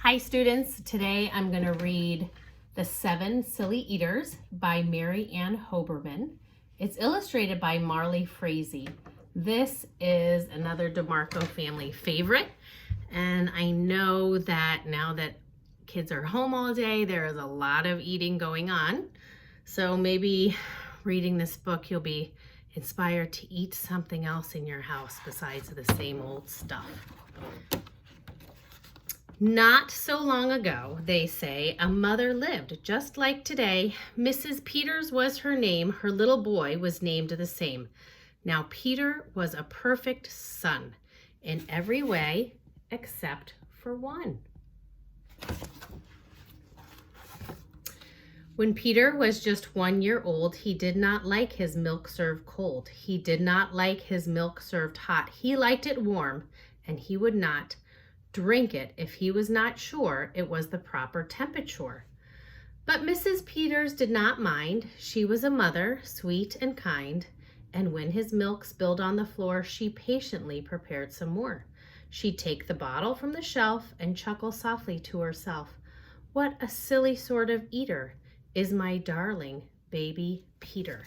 Hi students, today I'm going to read The 7 Silly Eaters by Mary Ann Hoberman. It's illustrated by Marley Frazee. This is another DeMarco family favorite, and I know that now that kids are home all day, there is a lot of eating going on. So maybe reading this book you'll be inspired to eat something else in your house besides the same old stuff. Not so long ago, they say, a mother lived just like today. Mrs. Peters was her name. Her little boy was named the same. Now Peter was a perfect son in every way except for one. When Peter was just 1 year old, he did not like his milk served cold. He did not like his milk served hot. He liked it warm, and he would not drink it if he was not sure it was the proper temperature. But Mrs. Peters did not mind. She was a mother, sweet and kind, and when his milk spilled on the floor, she patiently prepared some more. She'd take the bottle from the shelf and chuckle softly to herself. What a silly sort of eater is my darling baby Peter.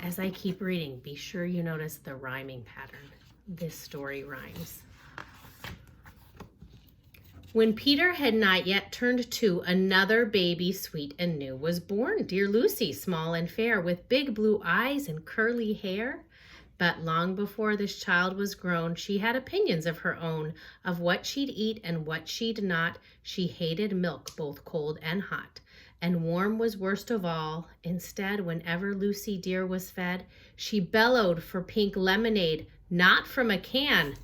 As I keep reading, be sure you notice the rhyming pattern. This story rhymes. When Peter had not yet turned 2, another baby, sweet and new, was born. Dear Lucy, small and fair, with big blue eyes and curly hair. But long before this child was grown, she had opinions of her own, of what she'd eat and what she'd not. She hated milk, both cold and hot. And warm was worst of all. Instead, whenever Lucy dear was fed, she bellowed for pink lemonade, not from a can.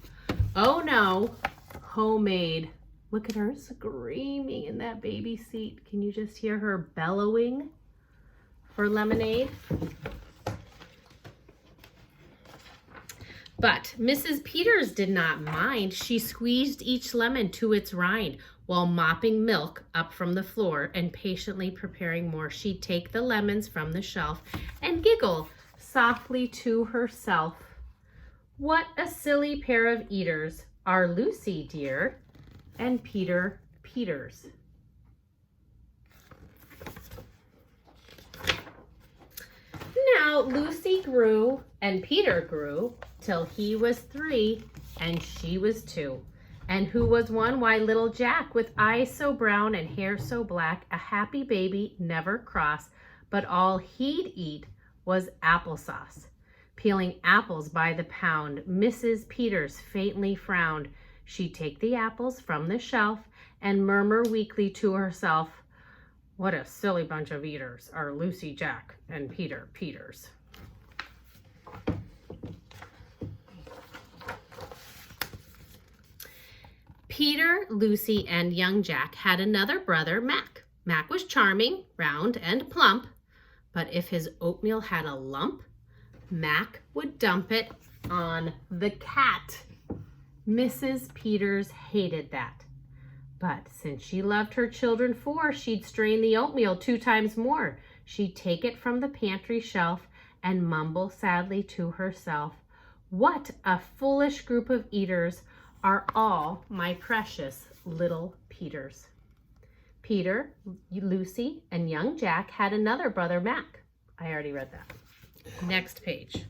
Oh no, homemade. Look at her screaming in that baby seat. Can you just hear her bellowing for lemonade? But Mrs. Peters did not mind. She squeezed each lemon to its rind while mopping milk up from the floor and patiently preparing more. She'd take the lemons from the shelf and giggle softly to herself. What a silly pair of eaters are Lucy dear and Peter Peters. Now Lucy grew and Peter grew till he was 3 and she was 2. And who was one? Why, little Jack, with eyes so brown and hair so black, a happy baby, never cross, but all he'd eat was applesauce. Peeling apples by the pound, Mrs. Peters faintly frowned. She'd take the apples from the shelf and murmur weakly to herself, what a silly bunch of eaters are Lucy, Jack, and Peter Peters. Peter, Lucy, and young Jack had another brother, Mac. Mac was charming, round, and plump, but if his oatmeal had a lump, Mac would dump it on the cat. Mrs. Peters hated that. But since she loved her children 4, she'd strain the oatmeal 2 times more. She'd take it from the pantry shelf and mumble sadly to herself, what a foolish group of eaters are all my precious little Peters. Peter, Lucy, and young Jack had another brother, Mac. I already read that. Next page.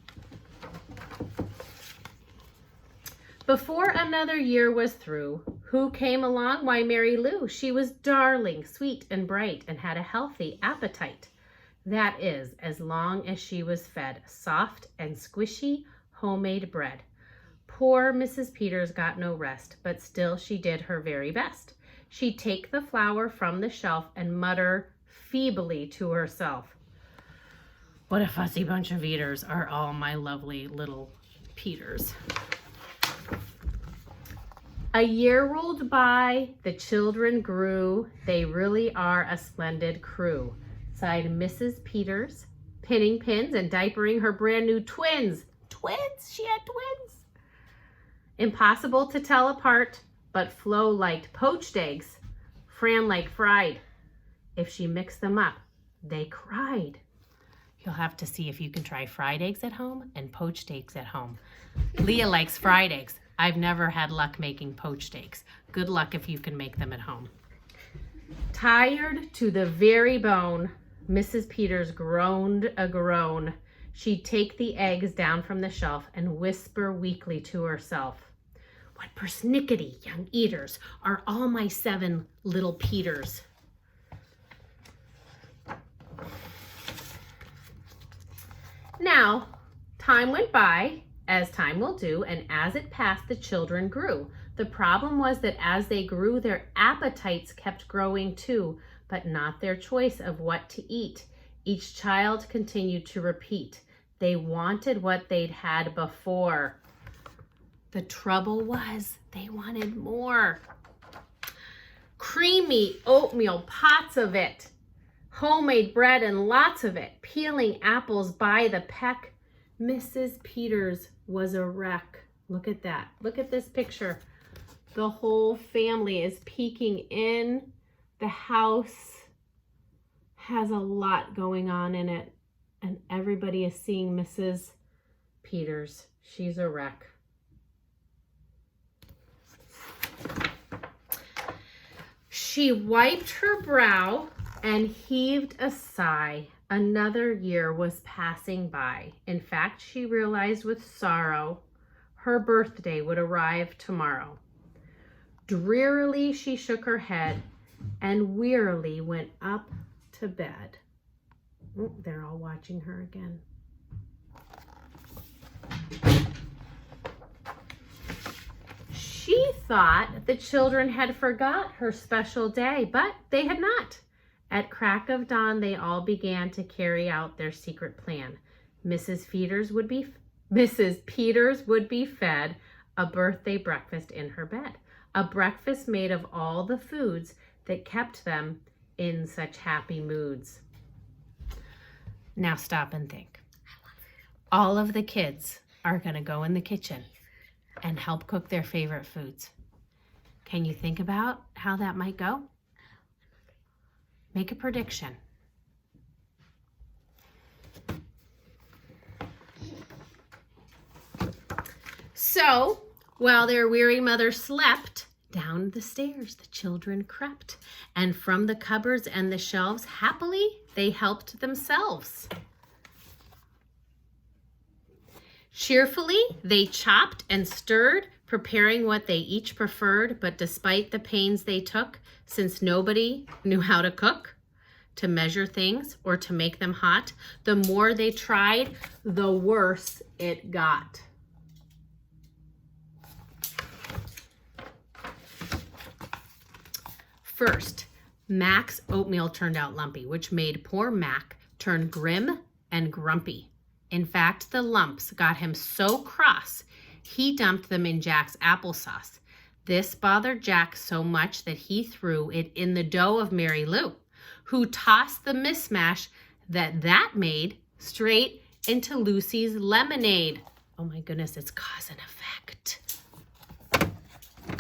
Before another year was through, who came along? Why, Mary Lou. She was darling, sweet, and bright, and had a healthy appetite. That is, as long as she was fed soft and squishy homemade bread. Poor Mrs. Peters got no rest, but still she did her very best. She'd take the flour from the shelf and mutter feebly to herself, what a fussy bunch of eaters are all my lovely little Peters. A year rolled by, the children grew, they really are a splendid crew, sighed Mrs. Peters, pinning pins and diapering her brand new twins. Twins? She had twins. Impossible to tell apart, but Flo liked poached eggs, Fran liked fried. If she mixed them up, they cried. You'll have to see if you can try fried eggs at home and poached eggs at home. Leah likes fried eggs. I've never had luck making poached eggs. Good luck if you can make them at home. Tired to the very bone, Mrs. Peters groaned a groan. She'd take the eggs down from the shelf and whisper weakly to herself, "What persnickety, young eaters, are all my 7 little Peters?" Now, time went by, as time will do, and as it passed, the children grew. The problem was that as they grew, their appetites kept growing too, but not their choice of what to eat. Each child continued to repeat. They wanted what they'd had before. The trouble was, they wanted more. Creamy oatmeal, pots of it. Homemade bread and lots of it. Peeling apples by the peck. Mrs. Peters was a wreck. Look at that. Look at this picture. The whole family is peeking in. The house has a lot going on in it, and everybody is seeing Mrs. Peters. She's a wreck. She wiped her brow and heaved a sigh. Another year was passing by. In fact, she realized with sorrow her birthday would arrive tomorrow. Drearily she shook her head and wearily went up to bed. Oh, they're all watching her again. She thought the children had forgot her special day, but they had not. At crack of dawn, they all began to carry out their secret plan. Mrs. Peters would be fed a birthday breakfast in her bed, a breakfast made of all the foods that kept them in such happy moods. Now stop and think. All of the kids are going to go in the kitchen and help cook their favorite foods. Can you think about how that might go? Make a prediction. So, while their weary mother slept, down the stairs the children crept, and from the cupboards and the shelves, happily they helped themselves. Cheerfully they chopped and stirred, preparing what they each preferred, but despite the pains they took, since nobody knew how to cook, to measure things, or to make them hot, the more they tried, the worse it got. First, Mac's oatmeal turned out lumpy, which made poor Mac turn grim and grumpy. In fact, the lumps got him so cross, he dumped them in Jack's applesauce. This bothered Jack so much that he threw it in the dough of Mary Lou, who tossed the mismatch that made straight into Lucy's lemonade. Oh my goodness, it's cause and effect.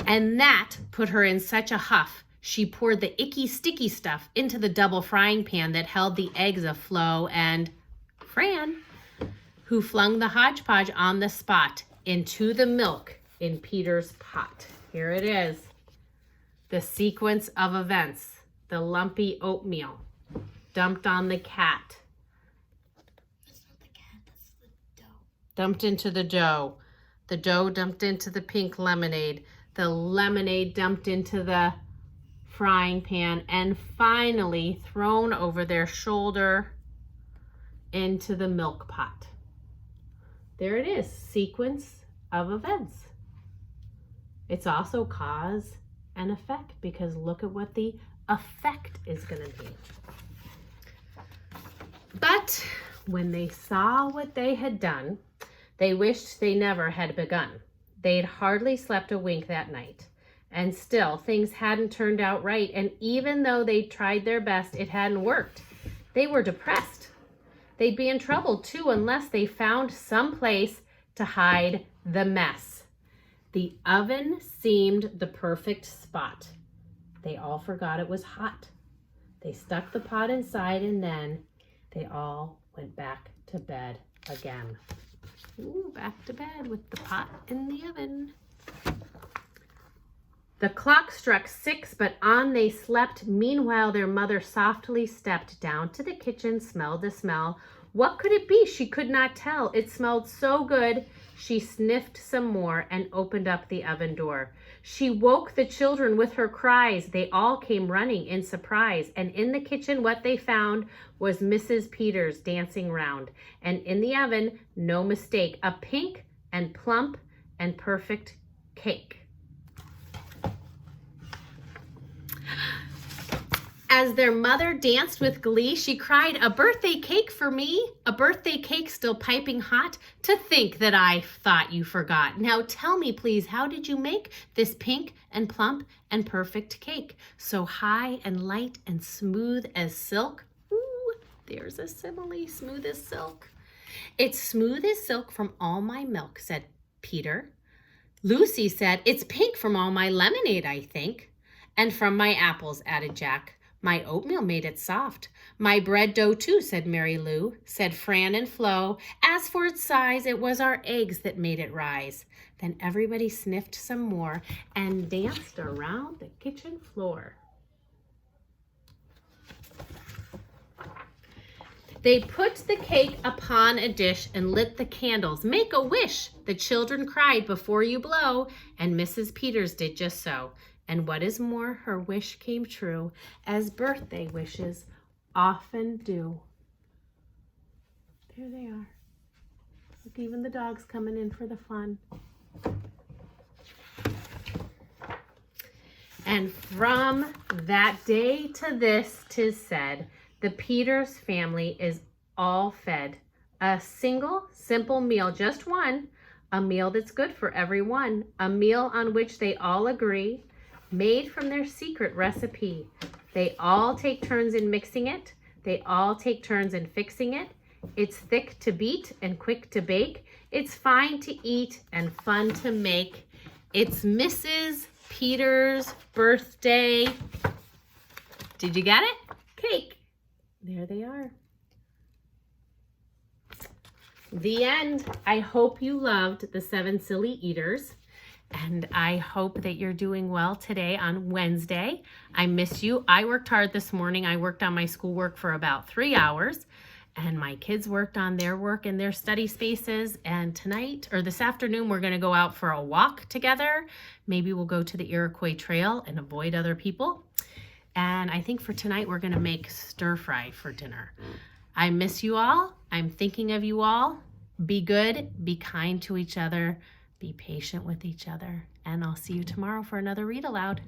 And that put her in such a huff. She poured the icky, sticky stuff into the double frying pan that held the eggs aflow, and Fran, who flung the hodgepodge on the spot into the milk in Peter's pot. Here it is. The sequence of events. The lumpy oatmeal dumped on the cat. That's not the cat, that's the dough. Dumped into the dough. The dough dumped into the pink lemonade. The lemonade dumped into the frying pan, and finally thrown over their shoulder into the milk pot. There it is, sequence of events. It's also cause and effect, because look at what the effect is going to be. But when they saw what they had done, they wished they never had begun. They'd hardly slept a wink that night. And still, things hadn't turned out right, and even though they tried their best, it hadn't worked. They were depressed. They'd be in trouble, too, unless they found some place to hide the mess. The oven seemed the perfect spot. They all forgot it was hot. They stuck the pot inside, and then they all went back to bed again. Ooh, back to bed with the pot in the oven. The clock struck 6, but on they slept. Meanwhile, their mother softly stepped down to the kitchen, smelled the smell. What could it be? She could not tell. It smelled so good. She sniffed some more and opened up the oven door. She woke the children with her cries. They all came running in surprise. And in the kitchen, what they found was Mrs. Peters dancing round. And in the oven, no mistake, a pink and plump and perfect cake. As their mother danced with glee, she cried, "A birthday cake for me, a birthday cake still piping hot. To think that I thought you forgot. Now tell me, please, how did you make this pink and plump and perfect cake? So high and light and smooth as silk." Ooh, there's a simile, smooth as silk. "It's smooth as silk from all my milk," said Peter. Lucy said, "It's pink from all my lemonade, I think." "And from my apples," added Jack. "My oatmeal made it soft." "My bread dough too," said Mary Lou, said Fran and Flo. "As for its size, it was our eggs that made it rise." Then everybody sniffed some more and danced around the kitchen floor. They put the cake upon a dish and lit the candles. "Make a wish," the children cried, "before you blow." And Mrs. Peters did just so. And what is more, her wish came true, as birthday wishes often do. There they are. Look, even the dog's coming in for the fun. And from that day to this, 'tis said, the Peters family is all fed. A single, simple meal, just one, a meal that's good for everyone, a meal on which they all agree, made from their secret recipe. They all take turns in mixing it. They all take turns in fixing it. It's thick to beat and quick to bake. It's fine to eat and fun to make. It's Mrs. Peters' birthday. Did you get it? Cake. There they are. The end. I hope you loved the 7 Silly Eaters. And I hope that you're doing well today on Wednesday. I miss you. I worked hard this morning. I worked on my schoolwork for about 3 hours. And my kids worked on their work in their study spaces. And tonight, or this afternoon, we're going to go out for a walk together. Maybe we'll go to the Iroquois Trail and avoid other people. And I think for tonight, we're going to make stir fry for dinner. I miss you all. I'm thinking of you all. Be good. Be kind to each other. Be patient with each other, and I'll see you tomorrow for another Read Aloud.